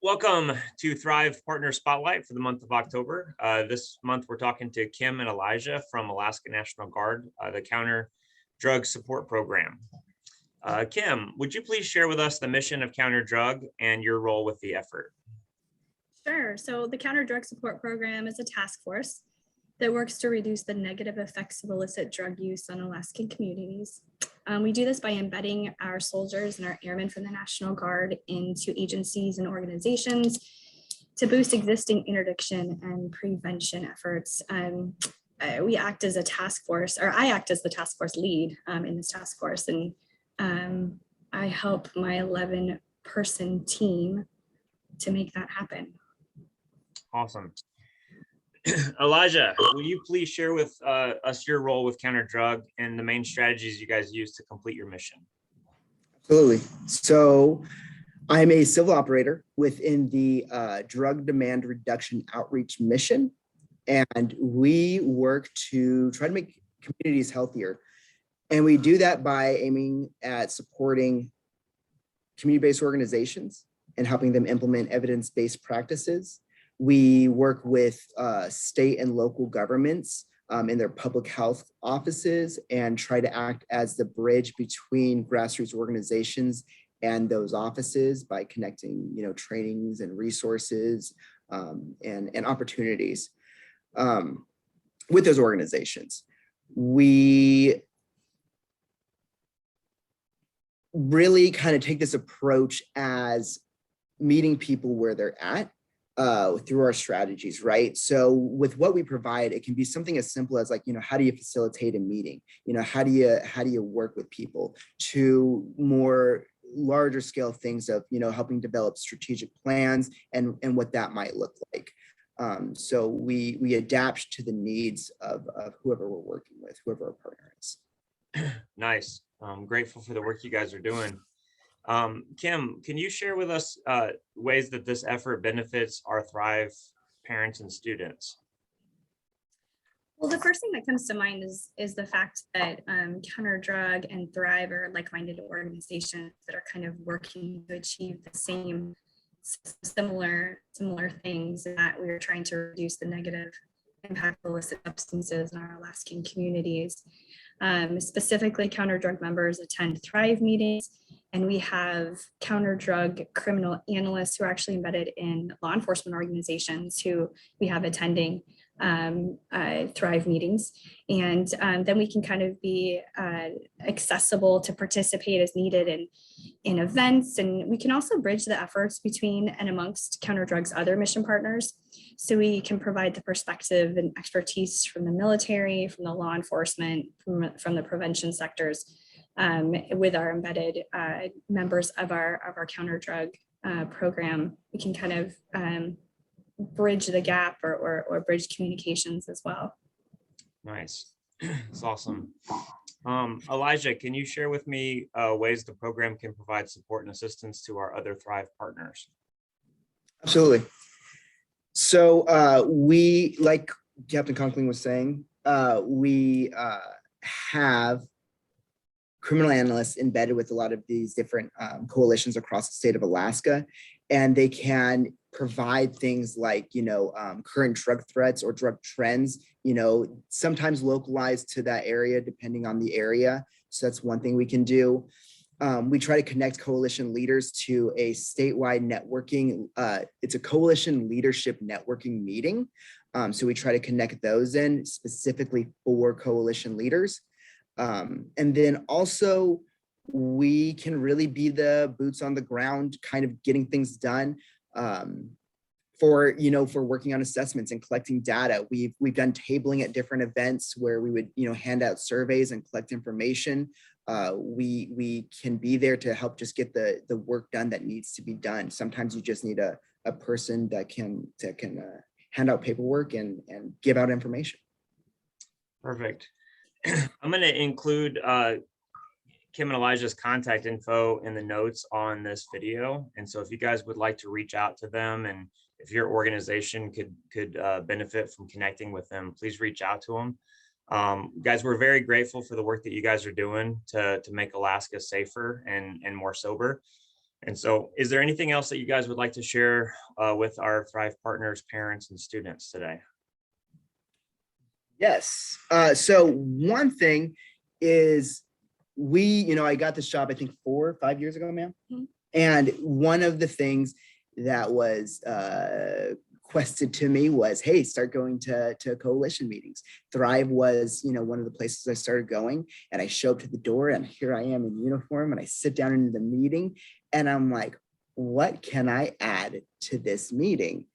Welcome to Thrive Partner Spotlight for the month of October. This month, we're talking to Kim and Elijah from Alaska National Guard, the Counter Drug Support Program. Kim, would you please share with us the mission of Counterdrug and your role with the effort? Sure. So the Counterdrug Support Program is a task force that works to reduce the negative effects of illicit drug use on Alaskan communities. We do this by embedding our soldiers and our airmen from the National Guard into agencies and organizations to boost existing interdiction and prevention efforts. We act as a task force, or I act as the task force lead in this task force, and I help my 11-person team to make that happen. Awesome. Elijah, will you please share with us your role with Counterdrug and the main strategies you guys use to complete your mission? Absolutely. So I'm a civil operator within the drug demand reduction outreach mission, and we work to try to make communities healthier. And we do that by aiming at supporting community-based organizations and helping them implement evidence-based practices. We work with state and local governments in their public health offices and try to act as the bridge between grassroots organizations and those offices by connecting, trainings and resources and opportunities with those organizations. We really kind of take this approach as meeting people where they're at. Through our strategies, right? So with what we provide, it can be something as simple as how do you facilitate a meeting? How do you work with people, to more larger scale things of, helping develop strategic plans and what that might look like. So we adapt to the needs of whoever we're working with, whoever our partner is. Nice. I'm grateful for the work you guys are doing. Kim, can you share with us ways that this effort benefits our Thrive parents and students? Well, the first thing that comes to mind is the fact that Counterdrug and Thrive are like-minded organizations that are kind of working to achieve the same similar things, that we are trying to reduce the negative impact of illicit substances in our Alaskan communities. Specifically, Counterdrug members attend Thrive meetings, and we have Counterdrug criminal analysts who are actually embedded in law enforcement organizations who we have attending Thrive meetings. And then we can kind of be accessible to participate as needed in events. And we can also bridge the efforts between and amongst Counterdrug's other mission partners. So we can provide the perspective and expertise from the military, from the law enforcement, from the prevention sectors, with our embedded members of our Counterdrug program. We can kind of bridge the gap or bridge communications as well. Nice. That's awesome. Elijah, can you share with me ways the program can provide support and assistance to our other Thrive partners? Absolutely. So we, like Captain Conkling was saying, we have criminal analysts embedded with a lot of these different coalitions across the state of Alaska, and they can provide things like, current drug threats or drug trends, sometimes localized to that area, depending on the area. So that's one thing we can do. We try to connect coalition leaders to a statewide networking. It's a coalition leadership networking meeting. So we try to connect those in specifically for coalition leaders. And then also we can really be the boots on the ground, kind of getting things done for working on assessments and collecting data. We've done tabling at different events where we would, hand out surveys and collect information. We can be there to help just get the work done that needs to be done. Sometimes you just need a person that can hand out paperwork and give out information. Perfect. I'm going to include Kim and Elijah's contact info in the notes on this video. And so if you guys would like to reach out to them, and if your organization could benefit from connecting with them, please reach out to them. Guys, we're very grateful for the work that you guys are doing to make Alaska safer and more sober. And so is there anything else that you guys would like to share with our Thrive partners, parents, and students today? Yes. So one thing is I got this job, I think 4 or 5 years ago, ma'am. Mhm. And one of the things that was quested to me was, hey, start going to coalition meetings. Thrive was, one of the places I started going, and I show up to the door and here I am in uniform and I sit down in the meeting and I'm like, what can I add to this meeting?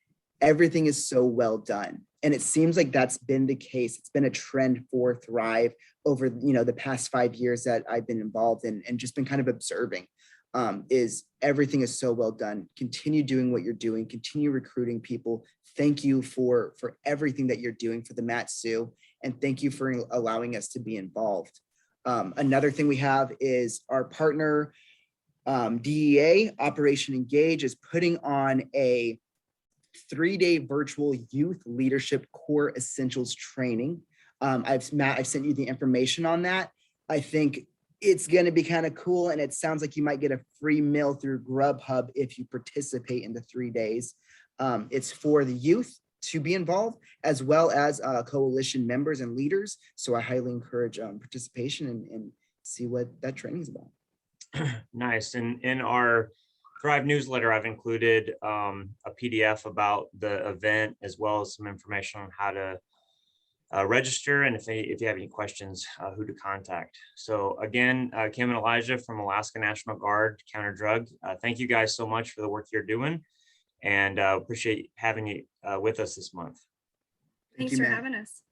Everything is so well done. And it seems like that's been the case. It's been a trend for Thrive over, the past 5 years that I've been involved in and just been kind of observing. Is everything is so well done. Continue doing what you're doing, continue recruiting people. Thank you for everything that you're doing for the Matsu, and thank you for allowing us to be involved. Another thing we have is our partner DEA, Operation Engage, is putting on a 3-day virtual youth leadership core essentials training. Matt, I've sent you the information on that. I think it's going to be kind of cool, and it sounds like you might get a free meal through Grubhub if you participate in the 3 days. It's for the youth to be involved, as well as coalition members and leaders. So I highly encourage participation and see what that training is about. Nice. And in our Thrive newsletter, I've included a PDF about the event, as well as some information on how to register, and if you have any questions, who to contact. So again, Kim and Elijah from Alaska National Guard Counterdrug, thank you guys so much for the work you're doing, and appreciate having you with us this month. Thanks for having us.